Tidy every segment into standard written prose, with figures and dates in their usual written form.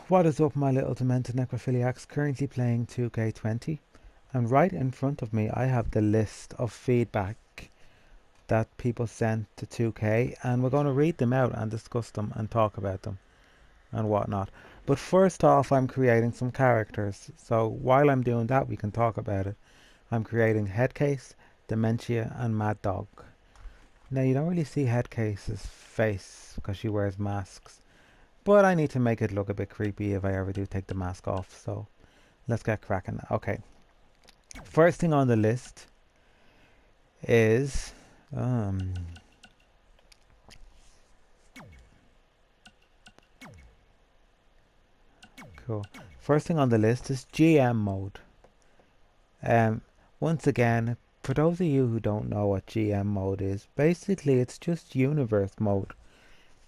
What is up, my little demented necrophiliacs? Currently playing 2K20, and right in front of me I have the list of feedback that people sent to 2K, and we're going to read them out and discuss them and talk about them and whatnot. But first off, I'm creating some characters, so while I'm doing that we can talk about it. I'm creating Headcase, Dementia and Mad Dog. Now you don't really see Headcase's face because she wears masks, but I need to make it look a bit creepy if I ever do take the mask off, so let's get cracking. Okay, first thing on the list is cool. First thing on the list is GM mode. Um, Once again, for those of you who don't know what GM mode is, basically it's just universe mode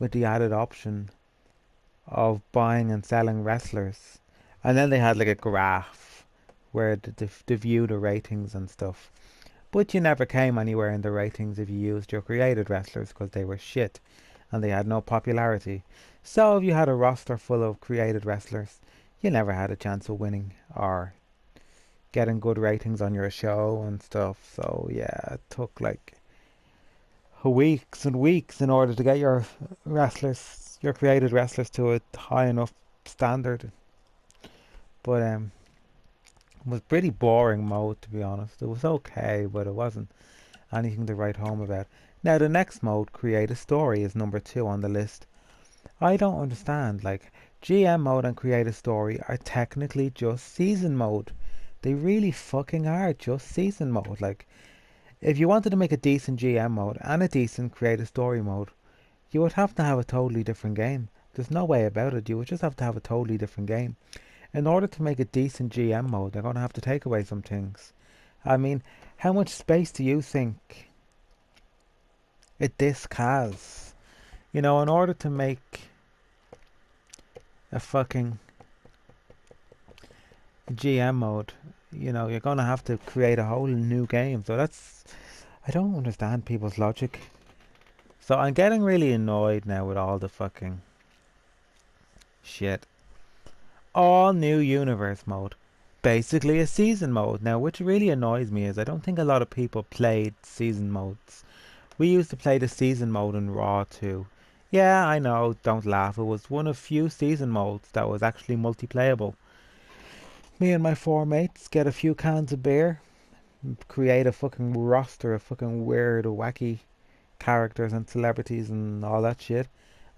with the added option of buying and selling wrestlers, and then they had like a graph where they view the ratings and stuff. But you never came anywhere in the ratings if you used your created wrestlers because they were shit and they had no popularity. So if you had a roster full of created wrestlers, you never had a chance of winning or getting good ratings on your show and stuff. So yeah, it took like weeks and weeks in order to get your wrestlers, your created wrestlers, to a high enough standard. But it was pretty boring mode, to be honest. It was okay, but it wasn't anything to write home about. Now the next mode, create a story, is number 2 on the list. I don't understand. Like, GM mode and create a story are technically just season mode. They really fucking are just season mode. Like, if you wanted to make a decent GM mode and a decent create a story mode, you would have to have a totally different game. There's no way about it. You would just have to have a totally different game. In order to make a decent GM mode, they're going to have to take away some things. I mean, how much space do you think a disc has? You know, in order to make a fucking GM mode, you know, you're going to have to create a whole new game. So that's, I don't understand people's logic. So I'm getting really annoyed now with all the fucking shit. All new universe mode. Basically a season mode. Now, which really annoys me is I don't think a lot of people played season modes. We used to play the season mode in Raw too. Yeah, I know, don't laugh. It was one of few season modes that was actually multiplayable. Me and my 4 mates get a few cans of beer, create a fucking roster of fucking weird, wacky characters and celebrities and all that shit,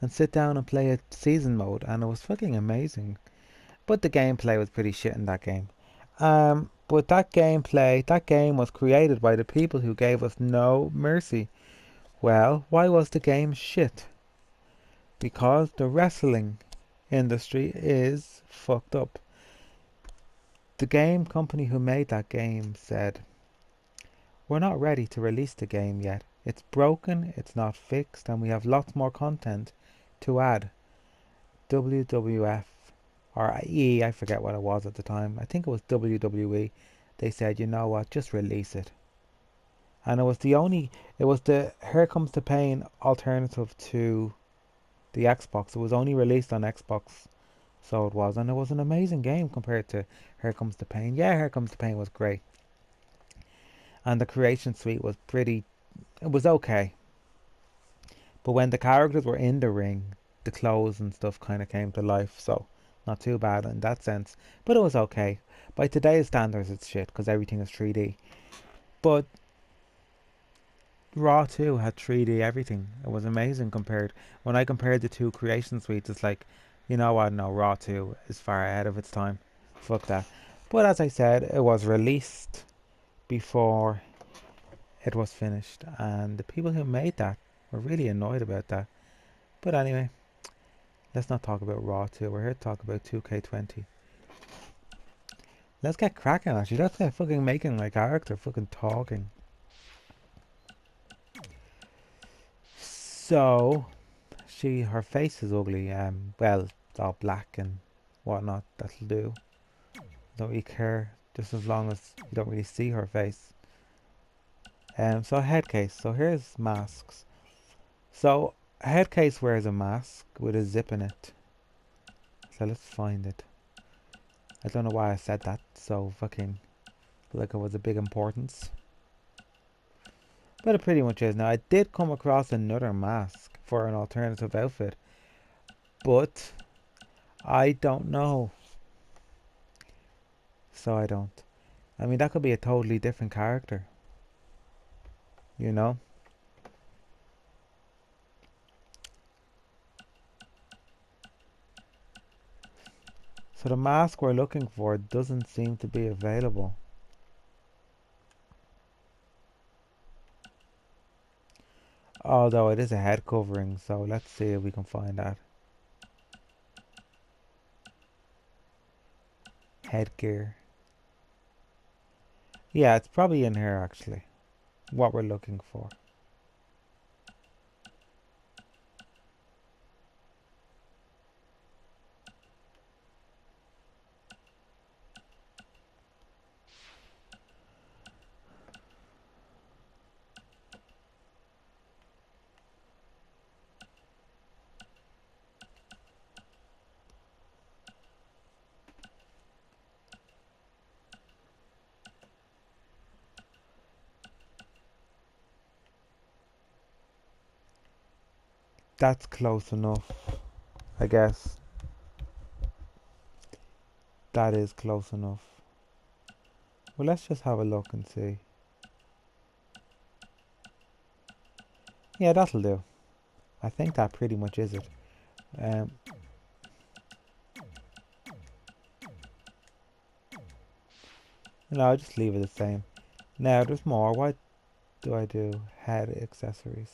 and sit down and play a season mode, and it was fucking amazing. But the gameplay was pretty shit in that game. But that game was created by the people who gave us No Mercy. Well, why was the game shit? Because the wrestling industry is fucked up. The game company who made that game said, "We're not ready to release the game yet. It's broken, it's not fixed, and we have lots more content to add." WWF or I forget what it was at the time. I think it was WWE. They said, "You know what? Just release it." And it was the Here Comes the Pain alternative to the Xbox. It was only released on Xbox, so it was, and it was an amazing game compared to Here Comes the Pain. Yeah, Here Comes the Pain was great, and the creation suite was pretty. It was okay, but when the characters were in the ring, the clothes and stuff kind of came to life. So not too bad in that sense, but it was okay. By today's standards, it's shit because everything is 3D. But Raw 2 had 3D everything. It was amazing compared. When I compared the two creation suites, it's like, you know what? No, Raw 2 is far ahead of its time. Fuck that. But as I said, it was released before it was finished, and the people who made that were really annoyed about that. But anyway, let's not talk about Raw 2. We're here to talk about 2K20. Let's get cracking, actually. Let's get fucking making my character fucking talking. So, her face is ugly. Well, it's all black and whatnot. That'll do. Don't really care, just as long as you don't really see her face. So Headcase. So here's masks. So Headcase wears a mask with a zip in it. So let's find it. I don't know why I said that so fucking like it was a big importance. But it pretty much is. Now I did come across another mask for an alternative outfit, but I don't know. So I don't. I mean, that could be a totally different character. You know? So the mask we're looking for doesn't seem to be available. Although it is a head covering, so let's see if we can find that. Headgear. Yeah, it's probably in here actually. What we're looking for. That's close enough, I guess. That is close enough. Well, let's just have a look and see. Yeah, that'll do. I think that pretty much is it. Um, no, I'll just leave it the same. Now, there's more. What do I do? Head accessories.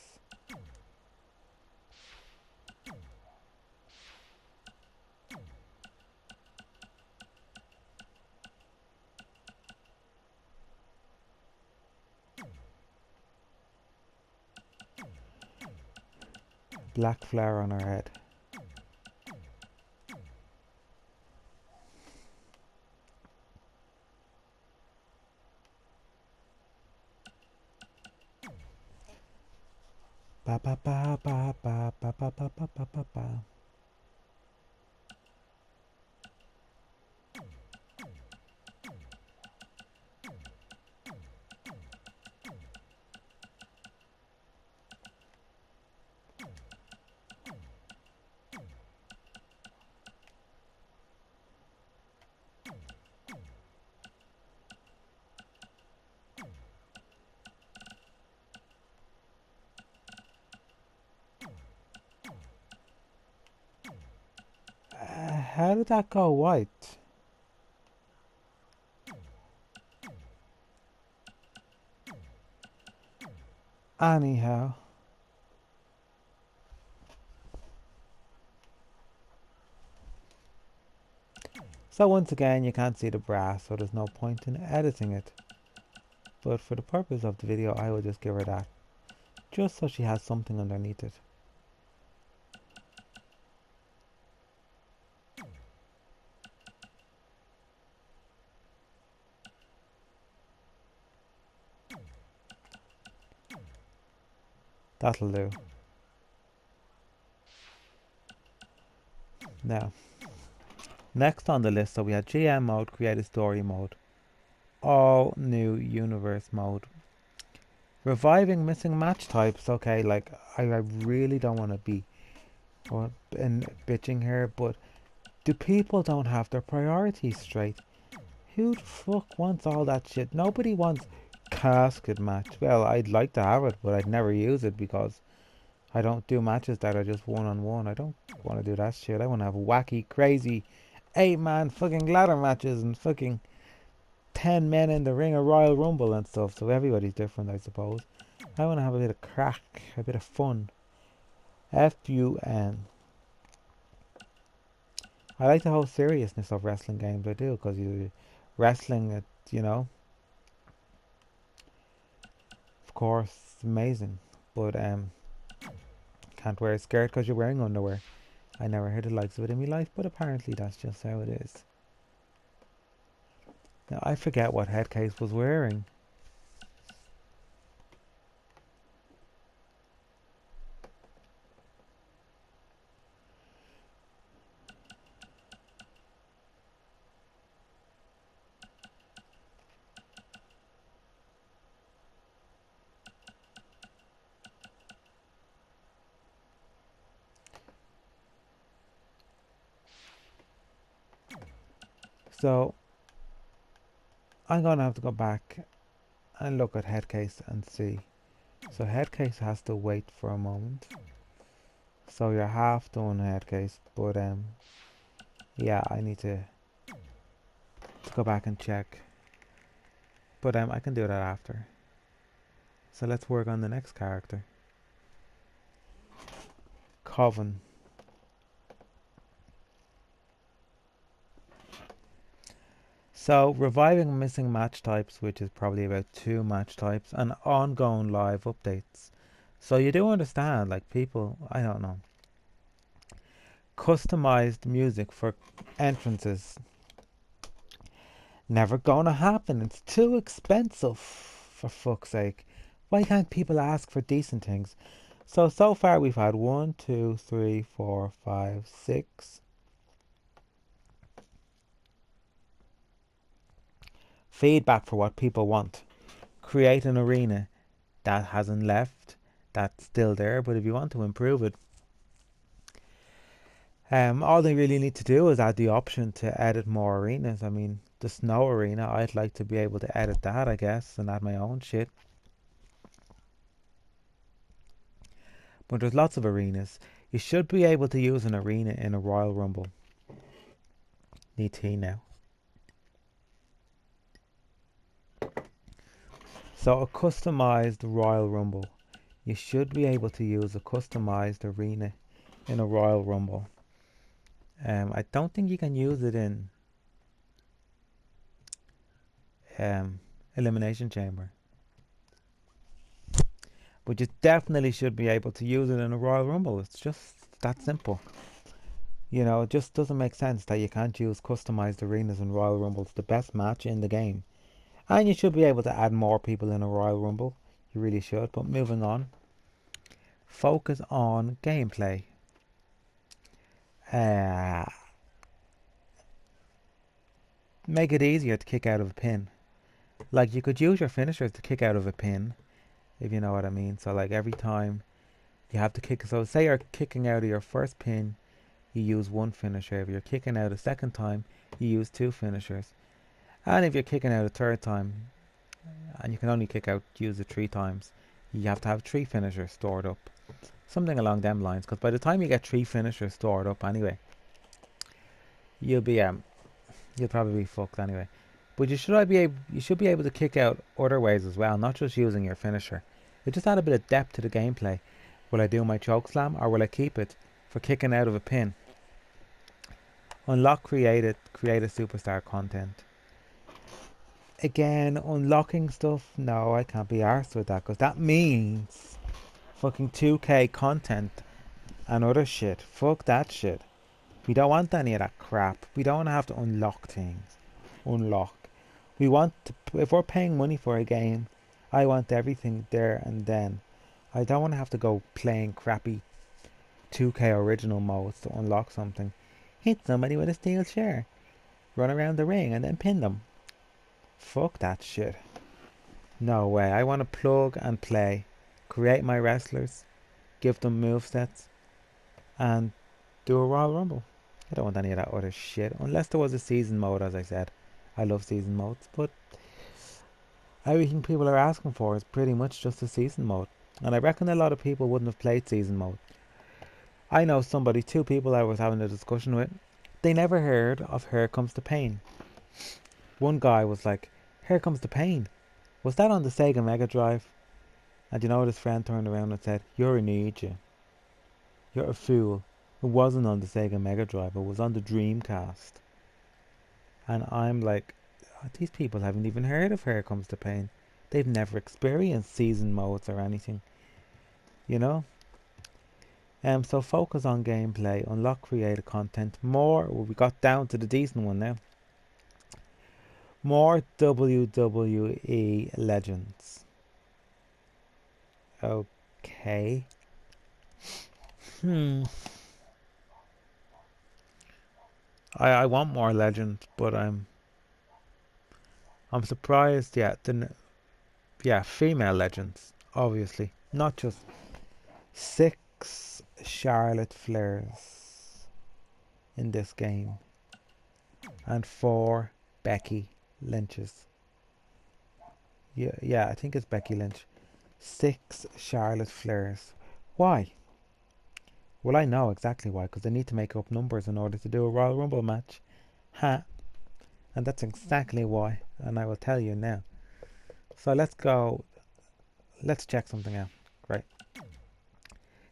Black flower on our head. Ba ba ba ba ba ba ba ba ba ba ba ba. How did that go white? Anyhow. So once again, you can't see the brass, so there's no point in editing it. But for the purpose of the video, I will just give her that. Just so she has something underneath it. That'll do. Now, next on the list, so we had GM mode, create a story mode, all new universe mode, reviving missing match types. Okay, like I really don't want to be bitching here, but do people don't have their priorities straight? Who the fuck wants all that shit? Nobody wants casket match. Well, I'd like to have it, but I'd never use it because I don't do matches that are just one-on-one. I don't want to do that shit. I want to have wacky, crazy, 8-man fucking ladder matches and fucking 10 men in the ring of Royal Rumble and stuff. So everybody's different, I suppose. I want to have a bit of crack, a bit of fun. Fun. I like the whole seriousness of wrestling games. I do, because you wrestling, it, you know, of course, it's amazing. But can't wear a skirt because you're wearing underwear. I never heard the likes of it in my life, but apparently that's just how it is. Now I forget what Headcase was wearing. So I'm gonna have to go back and look at Headcase and see. So Headcase has to wait for a moment. So you're half done, Headcase, but yeah, I need to go back and check. But I can do that after. So let's work on the next character. Coven. So reviving missing match types, which is probably about 2 match types, and ongoing live updates. So you do understand, like people, I don't know. Customized music for entrances. Never gonna happen. It's too expensive, for fuck's sake. Why can't people ask for decent things? So far we've had 1, 2, 3, 4, 5, 6. Feedback for what people want. Create an arena. That hasn't left. That's still there, but if you want to improve it, all they really need to do is add the option to edit more arenas. I mean, the snow arena, I'd like to be able to edit that, I guess, and add my own shit. But there's lots of arenas. You should be able to use an arena in a Royal Rumble. Need tea now. So a customized Royal Rumble. You should be able to use a customized arena in a Royal Rumble. I don't think you can use it in Elimination Chamber. But you definitely should be able to use it in a Royal Rumble. It's just that simple. You know, it just doesn't make sense that you can't use customized arenas in Royal Rumble. It's the best match in the game. And you should be able to add more people in a Royal Rumble. You really should. But moving on. Focus on gameplay. Make it easier to kick out of a pin. Like, you could use your finishers to kick out of a pin, if you know what I mean. So, like, every time you have to kick. So, say you're kicking out of your first pin, you use 1 finisher. If you're kicking out a second time, you use 2 finishers. And if you're kicking out a third time, and you can only use it 3 times, you have to have 3 finishers stored up. Something along them lines. Because by the time you get 3 finishers stored up anyway, you'll probably be fucked anyway. But you should be able to kick out other ways as well, not just using your finisher. It just add a bit of depth to the gameplay. Will I do my choke slam, or will I keep it for kicking out of a pin? Unlock create a superstar content. Again, unlocking stuff, no, I can't be arsed with that, because that means fucking 2K content and other shit. Fuck that shit. We don't want any of that crap. We don't want to have to unlock things. We want to, if we're paying money for a game, I want everything there and then. I don't want to have to go playing crappy 2K original modes to unlock something. Hit somebody with a steel chair. Run around the ring and then pin them. Fuck that shit. No way. I want to plug and play. Create my wrestlers. Give them movesets. And do a Royal Rumble. I don't want any of that other shit. Unless there was a season mode, as I said. I love season modes, but everything people are asking for is pretty much just a season mode. And I reckon a lot of people wouldn't have played season mode. I know 2 people I was having a discussion with, they never heard of Here Comes the Pain. One guy was like, Here Comes the Pain. Was that on the Sega Mega Drive? And you know what, his friend turned around and said, You're an idiot. You're a fool. It wasn't on the Sega Mega Drive, it was on the Dreamcast. And I'm like, these people haven't even heard of Here Comes the Pain. They've never experienced season modes or anything. You know? So focus on gameplay, unlock creative content, we got down to the decent one now. More WWE Legends. Okay. I want more Legends, but I'm surprised. Female Legends, obviously, not just 6 Charlotte Flairs in this game. and 4 Becky Lynches. Yeah, I think it's Becky Lynch. 6 Charlotte Flairs. Why? Well, I know exactly why, because they need to make up numbers in order to do a Royal Rumble match. Ha! And that's exactly why, and I will tell you now. So let's check something out. Right.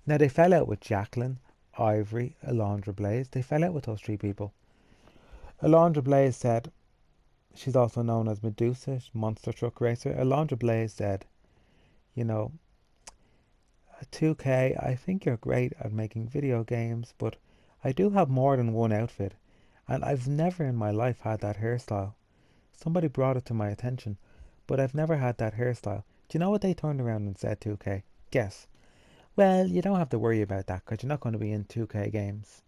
Now they fell out with Jacqueline, Ivory, Alondra Blaze. They fell out with those 3 people. Alondra Blaze said, she's also known as Medusa, Monster Truck Racer. Alondra Blaze said, you know, 2K, I think you're great at making video games, but I do have more than one outfit, and I've never in my life had that hairstyle. Somebody brought it to my attention, but I've never had that hairstyle. Do you know what they turned around and said, 2K? Guess. Well, you don't have to worry about that because you're not going to be in 2K games.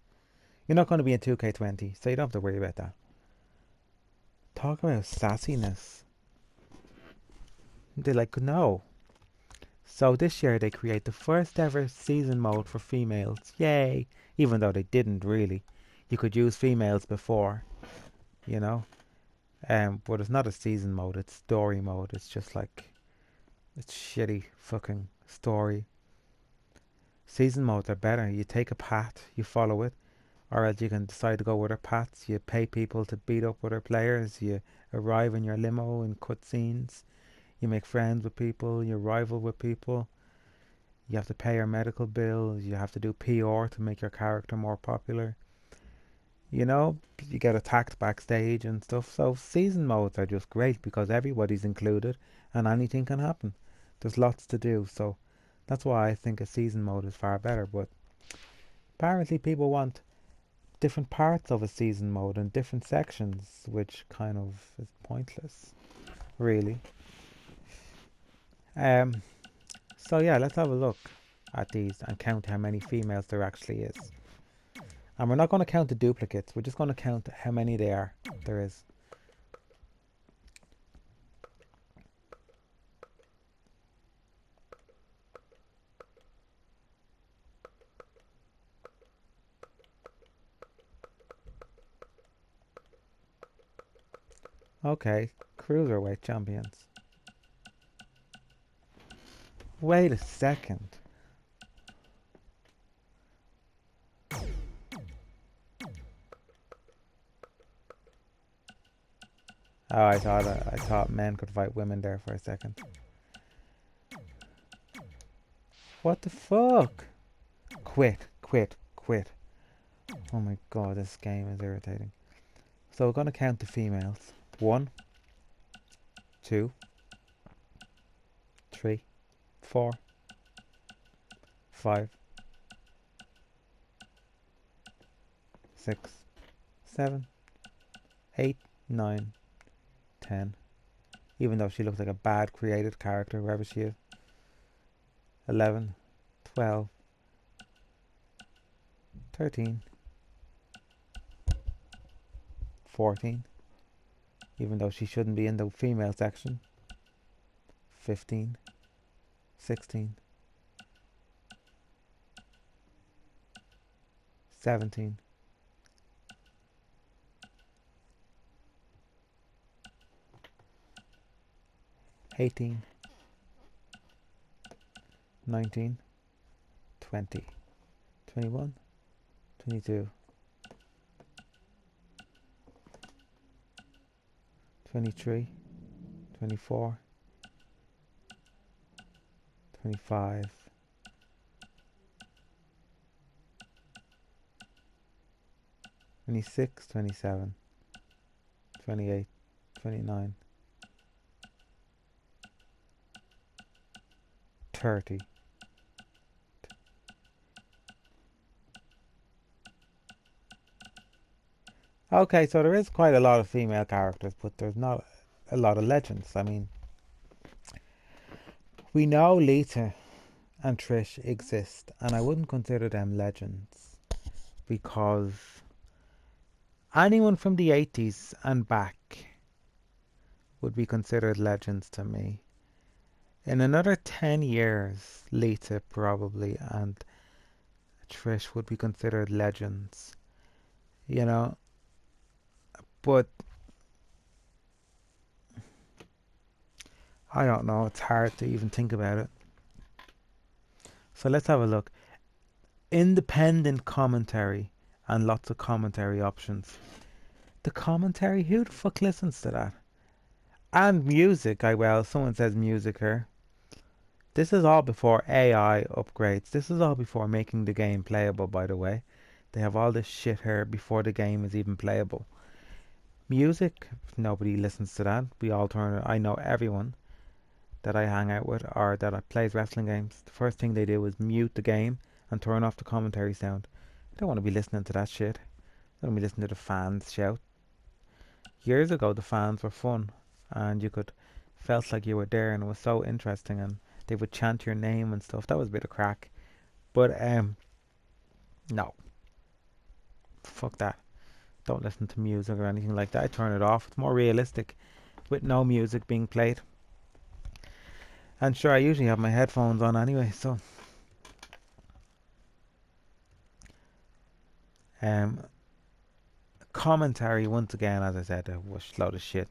You're not going to be in 2K20, so you don't have to worry about that. Talk about sassiness. They're like, no. So this year they create the first ever season mode for females. Yay! Even though they didn't really. You could use females before, you know. But it's not a season mode, it's story mode. It's just like, it's shitty fucking story. Season modes are better. You take a path, you follow it, or else you can decide to go with other paths. You pay people to beat up other players. You arrive in your limo in cutscenes. You make friends with people. You rival with people. You have to pay your medical bills. You have to do PR to make your character more popular. You know, you get attacked backstage and stuff. So season modes are just great because everybody's included and anything can happen. There's lots to do. So that's why I think a season mode is far better. But apparently people want different parts of a season mode and different sections, which kind of is pointless, really. Um, so yeah, let's have a look at these and count how many females there actually is. And we're not going to count the duplicates, we're just going to count how many there is. Okay, cruiserweight champions. Wait a second. Oh, I thought men could fight women there for a second. What the fuck? Quit. Oh my god, this game is irritating. So we're gonna count the females. 1, 2, 3, 4, 5, 6, 7, 8, 9, 10. Even though she looks like a bad created character, wherever she is. 11, 12, 13, 14. Even though she shouldn't be in the female section. 15, 16, 17, 18, 19, 20, 21, 22, 23, 24, 25, 26, 27, 28, 29, 30. Okay, so there is quite a lot of female characters, but there's not a lot of legends. I mean, we know Lita and Trish exist, and I wouldn't consider them legends because anyone from the 80s and back would be considered legends to me. In another 10 years, Lita probably and Trish would be considered legends. You know, But I don't know. It's hard to even think about it. So let's have a look. Independent commentary and lots of commentary options. The commentary? Who the fuck listens to that? And music. Well, someone says music here. This is all before AI upgrades. This is all before making the game playable, by the way. They have all this shit here before the game is even playable. Music, nobody listens to that. We all turn it. I know everyone that I hang out with or that I plays wrestling games. The first thing they do is mute the game and turn off the commentary sound. I don't want to be listening to that shit. I don't want to be listening to the fans shout. Years ago, the fans were fun, and you could felt like you were there, and it was so interesting, and they would chant your name and stuff. That was a bit of crack. But no, fuck that. Don't listen to music or anything like that. I turn it off. It's more realistic with no music being played. And sure, I usually have my headphones on anyway, so commentary once again, as I said, was a load of shit.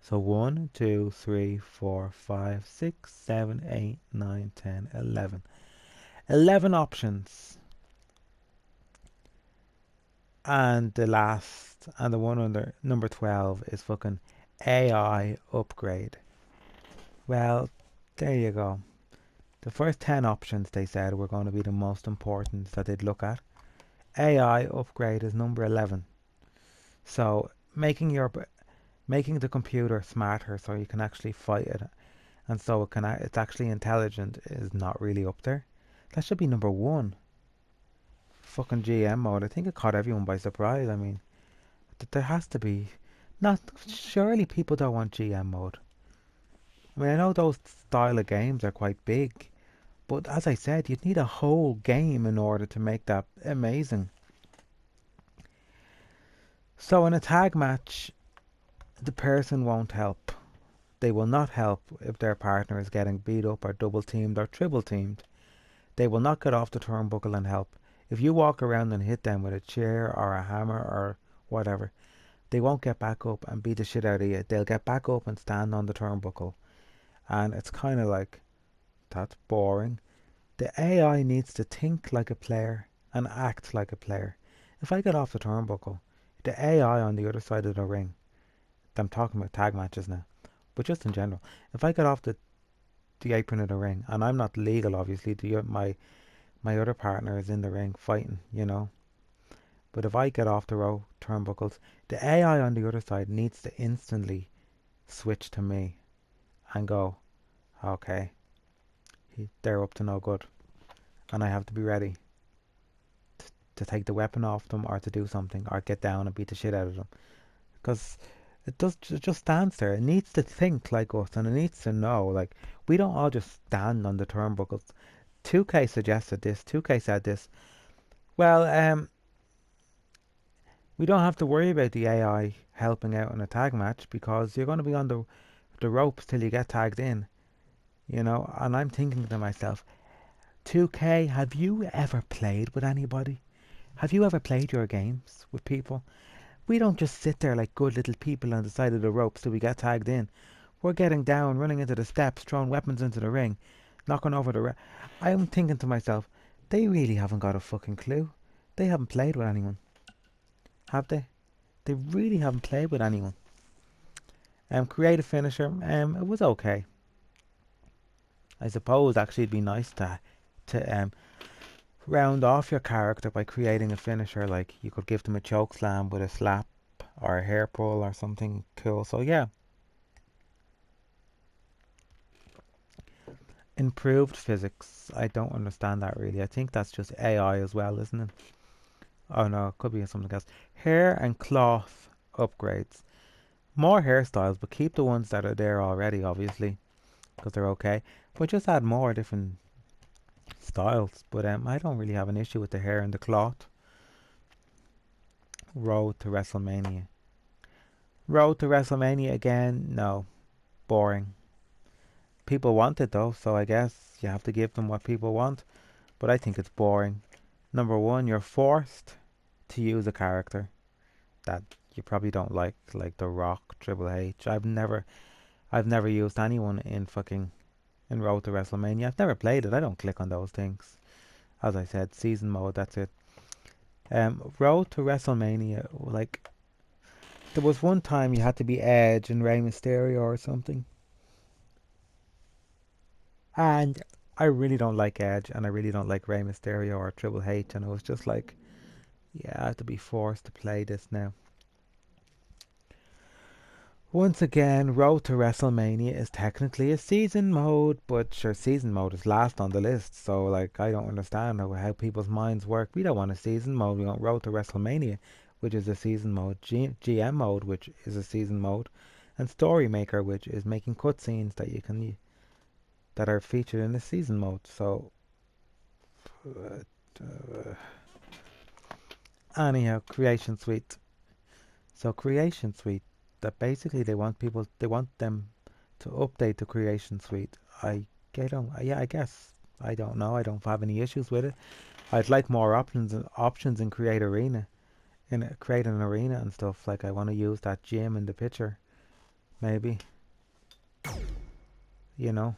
So 1, 2, 3, 4, 5, 6, 7, 8, 9, 10, 11. 11 options. And the last, and the one under number 12 is fucking AI upgrade. Well, there you go. The first 10 options they said were going to be the most important that they'd look at. AI upgrade is number 11. So making the computer smarter so you can actually fight it, and so it's actually intelligent, is not really up there. That should be number 1. Fucking GM mode. I think it caught everyone by surprise. I mean, there has to be. Not surely people don't want GM mode. I mean, I know those style of games are quite big, but as I said, you'd need a whole game in order to make that amazing. So in a tag match, the person won't help. They will not help if their partner is getting beat up or double teamed or triple teamed. They will not get off the turnbuckle and help. If you walk around and hit them with a chair or a hammer or whatever, they won't get back up and beat the shit out of you. They'll get back up and stand on the turnbuckle. And it's kind of like, that's boring. The AI needs to think like a player and act like a player. If I get off the turnbuckle, the AI on the other side of the ring, I'm talking about tag matches now, but just in general, if I get off the apron of the ring, and I'm not legal obviously, my other partner is in the ring fighting, but if I get off the turnbuckles, the AI on the other side needs to instantly switch to me and go, okay, they're up to no good, and I have to be ready to take the weapon off them or to do something or get down and beat the shit out of them, because it just stands there. It needs to think like us, and it needs to know, like, we don't all just stand on the turnbuckles. 2K suggested this. 2K said this. Well, we don't have to worry about the AI helping out in a tag match because you're going to be on the ropes till you get tagged in, And I'm thinking to myself, 2K, have you ever played with anybody? Have you ever played your games with people? We don't just sit there like good little people on the side of the ropes till we get tagged in. We're getting down, running into the steps, throwing weapons into the ring, knocking over the I'm thinking to myself, they really haven't got a fucking clue. They haven't played with anyone. Have they? They really haven't played with anyone. Create a finisher. It was okay. I suppose actually it'd be nice to round off your character by creating a finisher. Like you could give them a choke slam with a slap or a hair pull or something cool. So yeah. Improved physics. I don't understand that really. I think that's just AI as well, isn't it? Oh no, it could be something else. Hair and cloth upgrades. More hairstyles, but keep the ones that are there already, obviously, because they're okay. But just add more different styles. But I don't really have an issue with the hair and the cloth. Road to WrestleMania. Road to WrestleMania again? No. Boring. People want it though, so I guess you have to give them what people want. But I think it's boring. Number 1, you're forced to use a character that you probably don't like The Rock, Triple H. I've never used anyone in fucking in Road to WrestleMania. I've never played it. I don't click on those things. As I said, season mode. That's it. Road to WrestleMania. Like there was one time you had to be Edge and Rey Mysterio or something, and I really don't like Edge, and I really don't like Rey Mysterio or Triple H, and it was just like, yeah, I have to be forced to play this now. Once again, Road to WrestleMania is technically a season mode, but sure, season mode is last on the list, so like I don't understand how people's minds work. We don't want a season mode, we want Road to WrestleMania, which is a season mode, GM mode, which is a season mode, and Story Maker, which is making cutscenes that are featured in the season mode. So, uh, anyhow, Creation Suite. So Creation Suite, that basically they want them to update the Creation Suite. I don't, yeah, I guess I don't know. I don't have any issues with it. I'd like more options in Create Arena, Create an Arena and stuff. Like I want to use that gym in the picture, maybe. You know.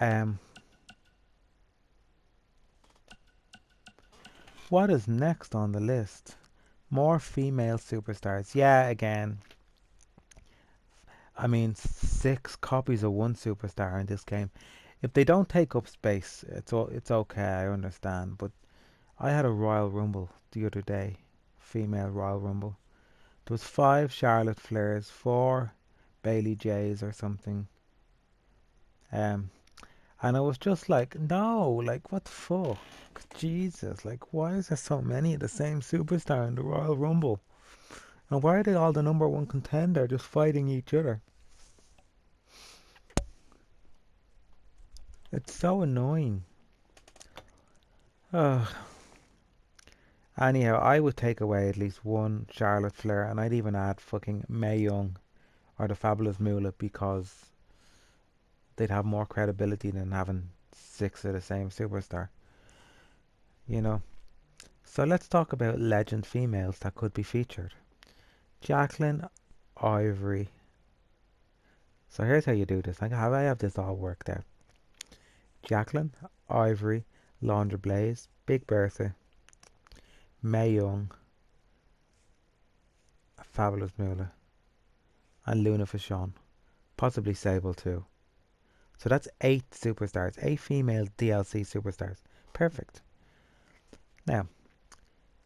Um, what is next on the list? More female superstars. Yeah, again. I mean, 6 copies of one superstar in this game. If they don't take up space, it's okay. I understand. But I had a Royal Rumble the other day, female Royal Rumble. There was 5 Charlotte Flairs, 4 Bailey Jays or something. Um, and I was just like, no, like what the fuck, Jesus, like why is there so many of the same superstar in the Royal Rumble? And why are they all the number one contender just fighting each other? It's so annoying. Ugh. Anyhow, I would take away at least one Charlotte Flair, and I'd even add fucking Mae Young or the Fabulous Moolah because they'd have more credibility than having 6 of the same superstar, you know? So let's talk about legend females that could be featured. Jacqueline Ivory. So here's how you do this. I have this all worked out. Jacqueline Ivory, Laundra Blaze, Big Bertha, Mae Young, Fabulous Moolah, and Luna Vachon. Possibly Sable too. So that's 8 superstars, 8 female DLC superstars. Perfect. Now,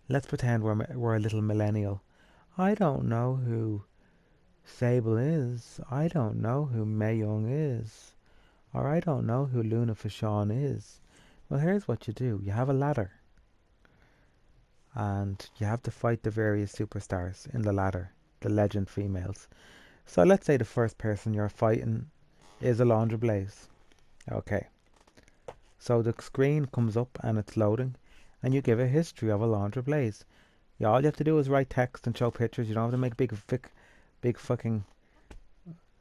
let's pretend we're a little millennial. I don't know who Sable is. I don't know who Mae Young is. Or I don't know who Luna Vachon is. Well, here's what you do. You have a ladder. And you have to fight the various superstars in the ladder. The legend females. So let's say the first person you're fighting is Alundra Blaze. Okay. So the screen comes up and it's loading. And you give a history of Alundra Blaze. Yeah, all you have to do is write text and show pictures. You don't have to make big fucking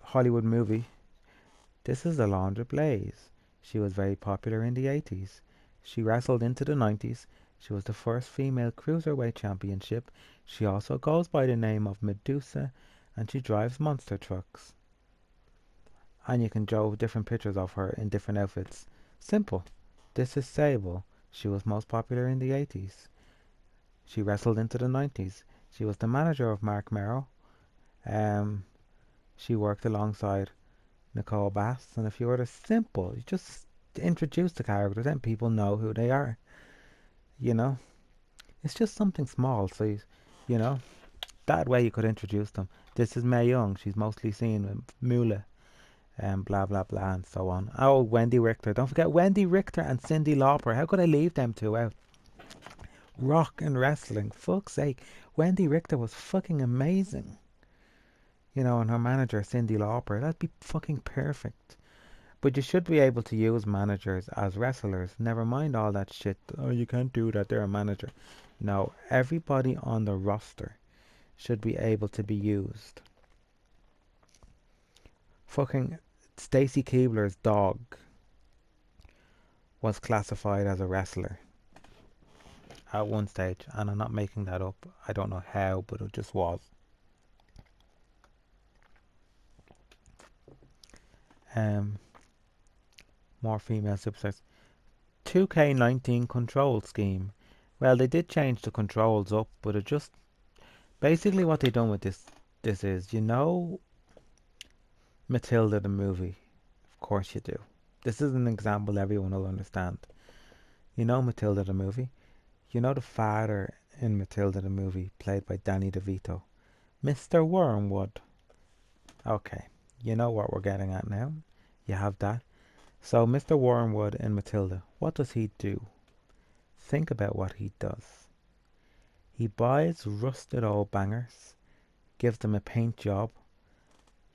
Hollywood movie. This is Alundra Blaze. She was very popular in the 80s. She wrestled into the 90s. She was the first female cruiserweight championship. She also goes by the name of Medusa, and she drives monster trucks. And you can draw different pictures of her in different outfits. Simple. This is Sable. She was most popular in the 80s. She wrestled into the 90s. She was the manager of Mark Merrow. She worked alongside Nicole Bass and a few others. Simple. You just introduce the characters and people know who they are. You know? It's just something small, so you know, that way you could introduce them. This is Mae Young. She's mostly seen with Moolah and blah blah blah and so on. Oh, Wendy Richter. Don't forget Wendy Richter and Cyndi Lauper. How could I leave them two out? Rock and wrestling. Fuck's sake. Wendy Richter was fucking amazing. You know, and her manager Cyndi Lauper. That'd be fucking perfect. But you should be able to use managers as wrestlers. Never mind all that shit. Oh, you can't do that. They're a manager. No, everybody on the roster should be able to be used. fucking Stacy Keebler's dog was classified as a wrestler at one stage, and I'm not making that up. I don't know how, but it just was. Um, More female superstars. 2K19 control scheme. Well, they did change the controls up, but it just basically what they done with this is, you know, Matilda the movie. Of course you do. This is an example everyone will understand. You know Matilda the movie. You know the father in Matilda the movie, played by Danny DeVito, Mr. Wormwood. Okay, you know what we're getting at now. You have that. So Mr. Wormwood in Matilda, what does he do? Think about what he does. He buys rusted old bangers, gives them a paint job,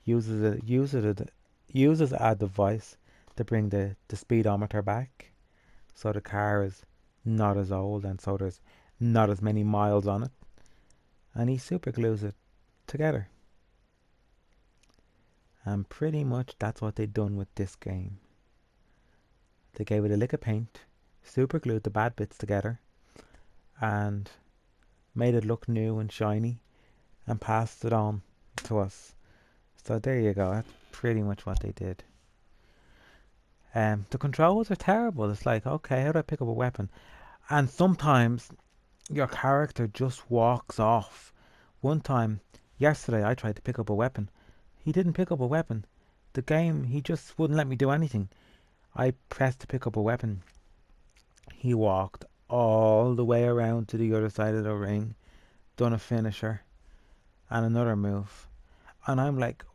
uses a device to bring the speedometer back, so the car is not as old and so there's not as many miles on it, and he super glues it together. And pretty much that's what they done with this game. They gave it a lick of paint, super glued the bad bits together, and made it look new and shiny, and passed it on to us. So there you go. That's pretty much what they did. The controls are terrible. It's like, okay, how do I pick up a weapon? And sometimes your character just walks off. One time, yesterday, I tried to pick up a weapon. He didn't pick up a weapon. The game, he just wouldn't let me do anything. I pressed to pick up a weapon. He walked all the way around to the other side of the ring, done a finisher and another move. And I'm like,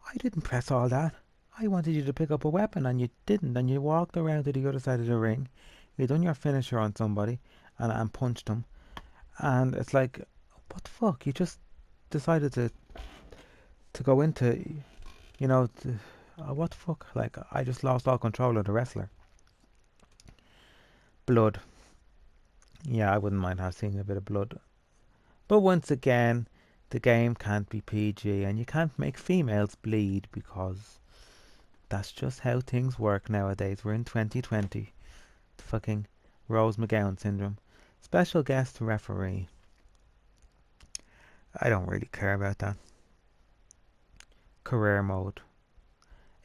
I didn't press all that. I wanted you to pick up a weapon and you didn't. And you walked around to the other side of the ring. You done your finisher on somebody and punched them. And it's like, what the fuck? You just decided to go into, what the fuck? Like, I just lost all control of the wrestler. Blood. Yeah, I wouldn't mind seeing a bit of blood. But once again, the game can't be PG and you can't make females bleed because that's just how things work nowadays. We're in 2020. The fucking Rose McGowan syndrome. Special guest referee. I don't really care about that. Career mode.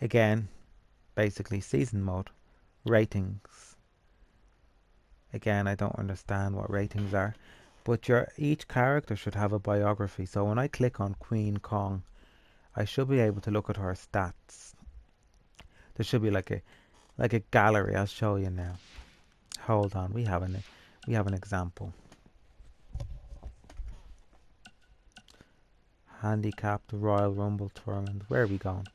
Again, basically season mode. Ratings. Again, I don't understand what ratings are. But each character should have a biography. So when I click on Queen Kong, I should be able to look at her stats. There should be like a gallery. I'll show you now. Hold on, we have an example. Handicapped Royal Rumble tournament. Where are we going?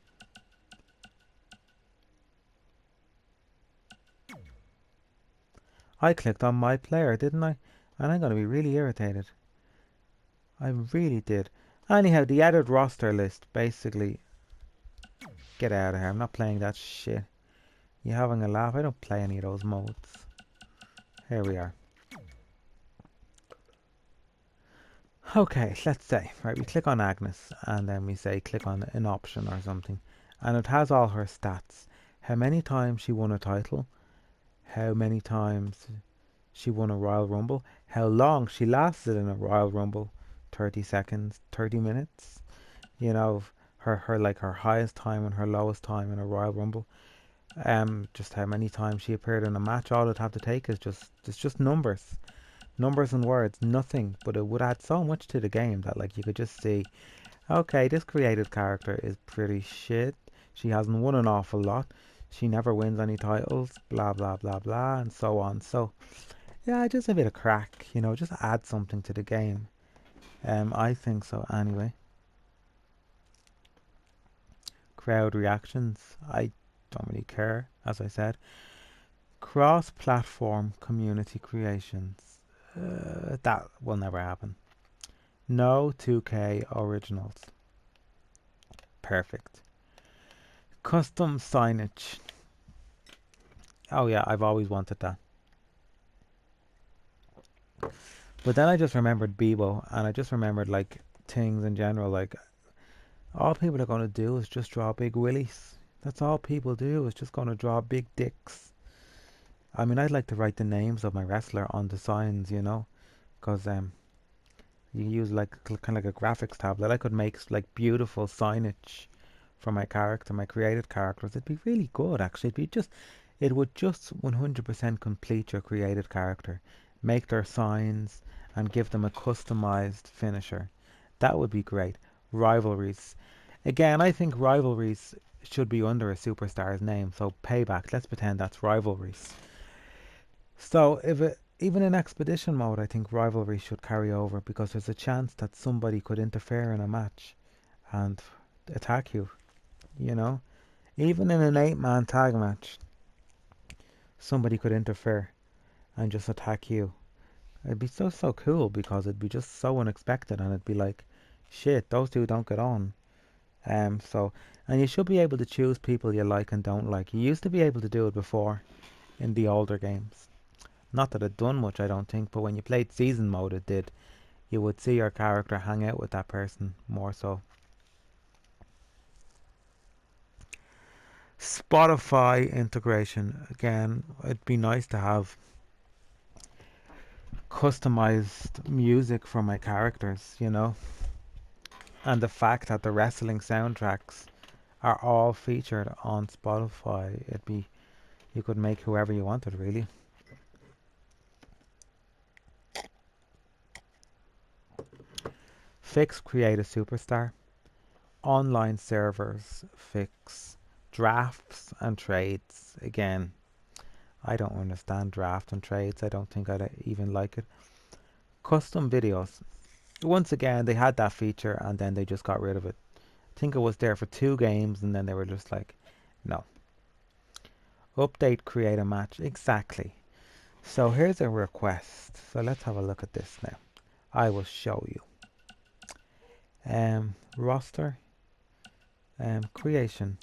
I clicked on my player, didn't I? And I'm going to be really irritated. I really did. Anyhow, the added roster list, basically. Get out of here. I'm not playing that shit. You having a laugh? I don't play any of those modes. Here we are. Okay, let's say, right, we click on Agnes and then we say click on an option or something. And it has all her stats. How many times she won a title. How many times she won a Royal Rumble. How long she lasted in a Royal Rumble. 30 seconds, 30 minutes. You know, her highest time and her lowest time in a Royal Rumble. Just how many times she appeared in a match. All it'd have to take is just numbers and words, nothing, but it would add so much to the game that like you could just see, okay, this created character is pretty shit. She hasn't won an awful lot. She never wins any titles, blah blah blah blah, and so on. So yeah, just a bit of crack, just add something to the game. I think so anyway. Crowd reactions, I don't really care, as I said. Cross-platform community creations. That will never happen. No 2K originals. Perfect. Custom signage. Oh yeah, I've always wanted that. But then I just remembered Bebo, and I just remembered like things in general. Like All people are going to do is just draw big willies. That's all people do, is just going to draw big dicks. I mean, I'd like to write the names of my wrestler on the signs, you know, because you use like kind of like a graphics tablet. I could make like beautiful signage for my character, my created characters. It'd be really good, actually. It would just 100% complete your created character, make their signs, and give them a customized finisher. That would be great. Rivalries. Again, I think rivalries should be under a superstar's name. So payback. Let's pretend that's rivalries. So even in expedition mode, I think rivalry should carry over because there's a chance that somebody could interfere in a match and attack you. You know, even in an 8-man tag match, somebody could interfere and just attack you. It'd be so cool because it'd be just so unexpected and it'd be like, shit, those two don't get on. So, and you should be able to choose people you like and don't like. You used to be able to do it before in the older games. Not that it done much, I don't think, but when you played season mode, it did. You would see your character hang out with that person more so. Spotify integration. Again, it'd be nice to have customized music for my characters, you know? And the fact that the wrestling soundtracks are all featured on Spotify, you could make whoever you wanted, really. Fix create a superstar. Online servers fix drafts and trades. Again, I don't understand draft and trades. I don't think I'd even like it. Custom videos. Once again, they had that feature and then they just got rid of it. I think it was there for 2 games and then they were just like, no. Update create a match. Exactly. So here's a request. So let's have a look at this now. I will show you. Roster. Creation.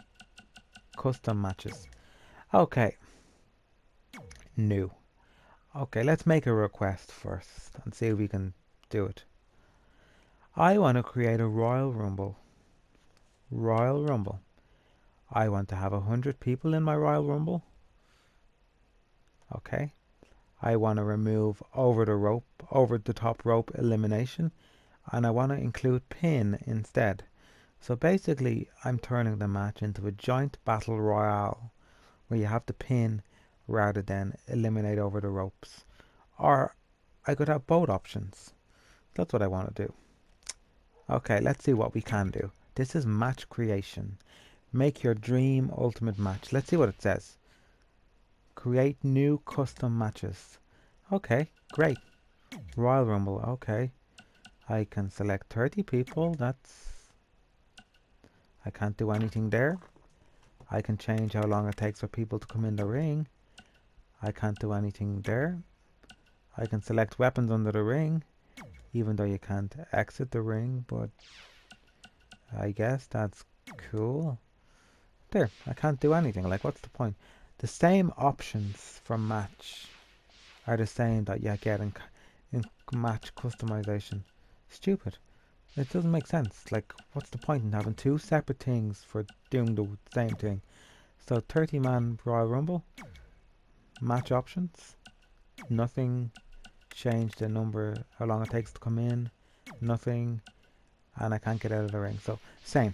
Custom matches. Okay. New. Okay, let's make a request first and see if we can do it. I want to create a Royal Rumble. Royal Rumble. I want to have 100 people in my Royal Rumble. Okay. I want to remove over the top rope elimination, and I want to include pin instead. So basically, I'm turning the match into a joint battle royale where you have to pin rather than eliminate over the ropes. Or I could have both options. That's what I want to do. Okay, let's see what we can do. This is match creation. Make your dream ultimate match. Let's see what it says. Create new custom matches. Okay, great. Royal Rumble, okay. I can select 30 people. I can't do anything there. I can change how long it takes for people to come in the ring. I can't do anything there. I can select weapons under the ring, even though you can't exit the ring, but I guess that's cool. There, I can't do anything. Like, what's the point? The same options from match are the same that you get in match customization. Stupid. It doesn't make sense. Like, what's the point in having 2 separate things for doing the same thing? So 30-man Royal Rumble, match options, nothing changed the number, how long it takes to come in, nothing, and I can't get out of the ring. So same.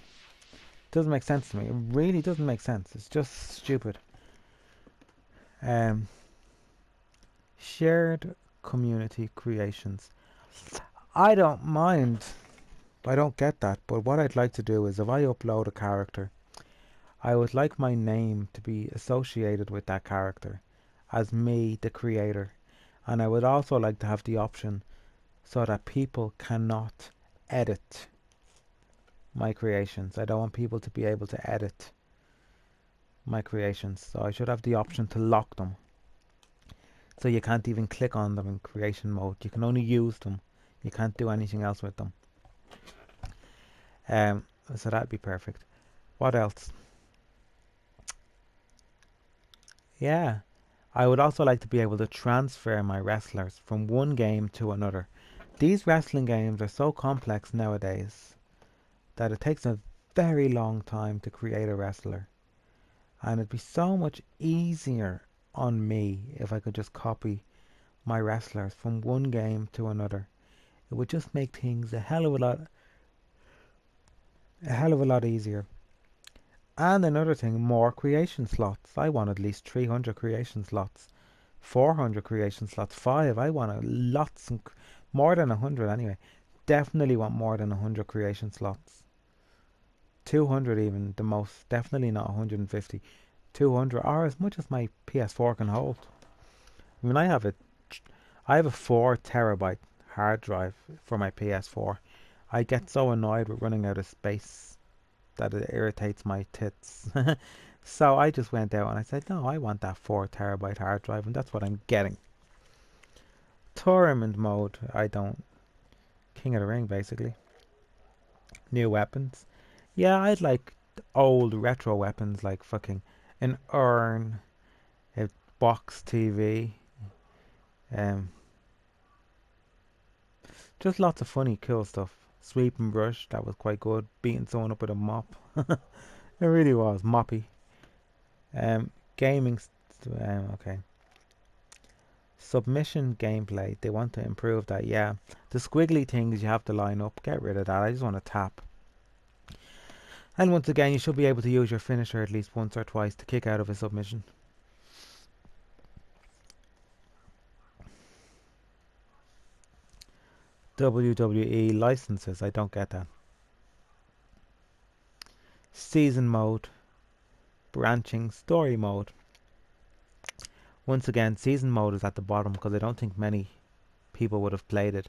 Doesn't make sense to me. It really doesn't make sense. It's just stupid. Shared community creations. I don't mind. I don't get that, but what I'd like to do is if I upload a character, I would like my name to be associated with that character as me, the creator. And I would also like to have the option so that people cannot edit my creations. I don't want people to be able to edit my creations. So I should have the option to lock them. So you can't even click on them in creation mode. You can only use them. You can't do anything else with them. So that'd be perfect. What else? Yeah. I would also like to be able to transfer my wrestlers from one game to another. These wrestling games are so complex nowadays that it takes a very long time to create a wrestler. And it'd be so much easier on me if I could just copy my wrestlers from one game to another. It would just make things a hell of a lot easier. And another thing, more creation slots. I want at least 300 creation slots, 400 creation slots, 5. I want lots and more than 100 anyway. Definitely want more than 100 creation slots. 200 even the most. Definitely not 150. 200 or as much as my PS4 can hold. I mean, I have a 4 terabyte hard drive for my PS4. I get so annoyed with running out of space that it irritates my tits. So I just went out and I said, no, I want that 4 terabyte hard drive, and that's what I'm getting. Tournament mode, I don't. King of the Ring, basically. New weapons. Yeah, I'd like old retro weapons like fucking an urn, a box TV, um, just lots of funny, cool stuff. Sweep and brush, that was quite good. Beating someone up with a mop. It really was. Moppy. Gaming. Okay. Submission gameplay. They want to improve that. Yeah. The squiggly things you have to line up. Get rid of that. I just want to tap. And once again, you should be able to use your finisher at least once or twice to kick out of a submission. WWE licenses. I don't get that. Season mode. Branching story mode. Once again, season mode is at the bottom because I don't think many people would have played it,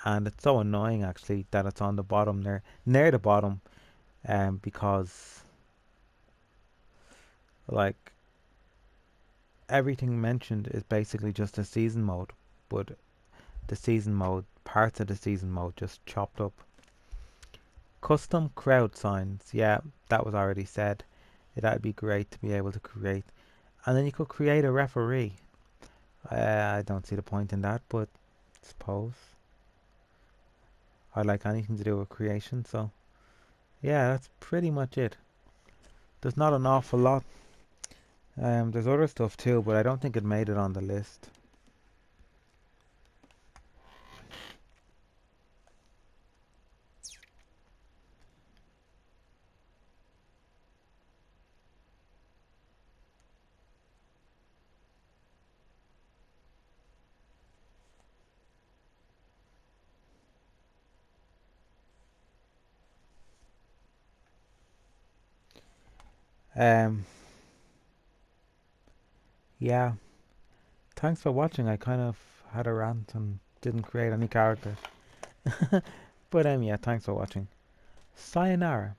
and it's so annoying actually that it's on the bottom there, near the bottom, because like everything mentioned is basically just a season mode, but the season mode, parts of the season mode just chopped up. Custom crowd signs, yeah, that was already said. That'd be great to be able to create. And then you could create a referee. I don't see the point in that, but I suppose I like anything to do with creation, so yeah, that's pretty much it. There's not an awful lot. There's other stuff too, but I don't think it made it on the list. Um, yeah, thanks for watching. I kind of had a rant and didn't create any characters. But yeah, thanks for watching. Sayonara.